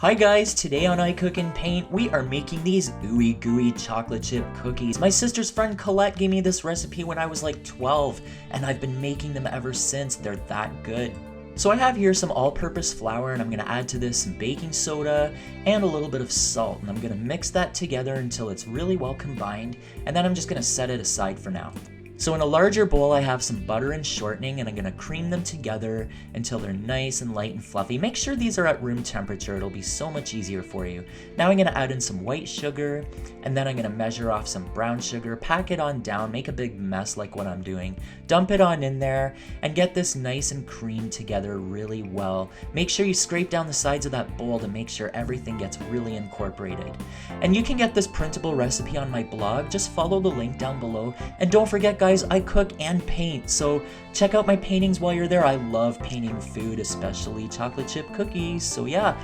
Hi guys, today on I Cook and Paint, we are making these gooey chocolate chip cookies. My sister's friend Colette gave me this recipe when I was like 12, and I've been making them ever since. They're that good. So I have here some all-purpose flour, and I'm gonna add to this some baking soda and a little bit of salt, and I'm gonna mix that together until it's really well combined, and then I'm just gonna set it aside for now. So in a larger bowl, I have some butter and shortening, and I'm gonna cream them together until they're nice and light and fluffy. Make sure these are at room temperature, it'll be so much easier for you. Now I'm gonna add in some white sugar, and then I'm gonna measure off some brown sugar, pack it on down, make a big mess like what I'm doing, dump it on in there, and get this nice and creamed together really well. Make sure you scrape down the sides of that bowl to make sure everything gets really incorporated. And you can get this printable recipe on my blog, just follow the link down below, and don't forget guys, I cook and paint, so check out my paintings while you're there. I love painting food, especially chocolate chip cookies, so yeah.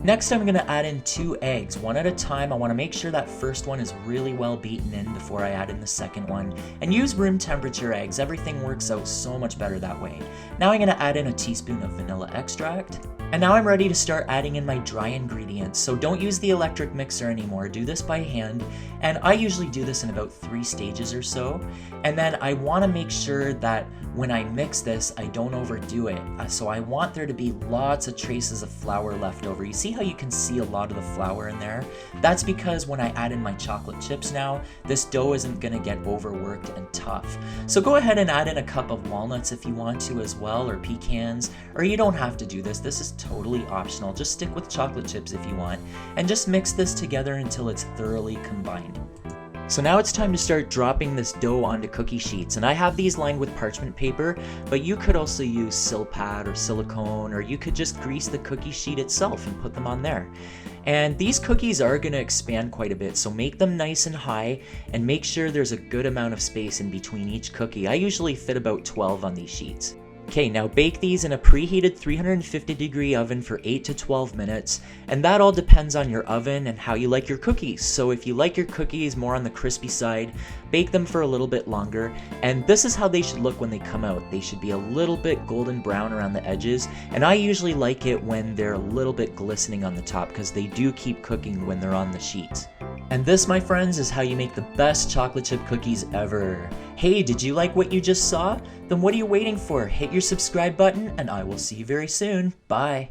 Next, I'm gonna add in 2 eggs, one at a time. I wanna make sure that first one is really well beaten in before I add in the second one. And use room temperature eggs, everything works out so much better that way. Now I'm gonna add in a teaspoon of vanilla extract. And now I'm ready to start adding in my dry ingredients. So don't use the electric mixer anymore, do this by hand. And I usually do this in about 3 stages or so. And then I wanna make sure that when I mix this, I don't overdo it. So I want there to be lots of traces of flour left over. You see how you can see a lot of the flour in there? That's because when I add in my chocolate chips now, this dough isn't gonna get overworked and tough. So go ahead and add in a cup of walnuts if you want to as well, or pecans, or you don't have to do this. This is totally optional. Just stick with chocolate chips if you want, and just mix this together until it's thoroughly combined. So now it's time to start dropping this dough onto cookie sheets, and I have these lined with parchment paper, but you could also use Silpat or silicone, or you could just grease the cookie sheet itself and put them on there. And these cookies are going to expand quite a bit, so make them nice and high and make sure there's a good amount of space in between each cookie. I usually fit about 12 on these sheets. Okay, now bake these in a preheated 350-degree oven for 8 to 12 minutes, and that all depends on your oven and how you like your cookies. So if you like your cookies more on the crispy side, bake them for a little bit longer, and this is how they should look when they come out. They should be a little bit golden brown around the edges, and I usually like it when they're a little bit glistening on the top because they do keep cooking when they're on the sheet. And this, my friends, is how you make the best chocolate chip cookies ever. Hey, did you like what you just saw? Then what are you waiting for? Hit your subscribe button, and I will see you very soon. Bye.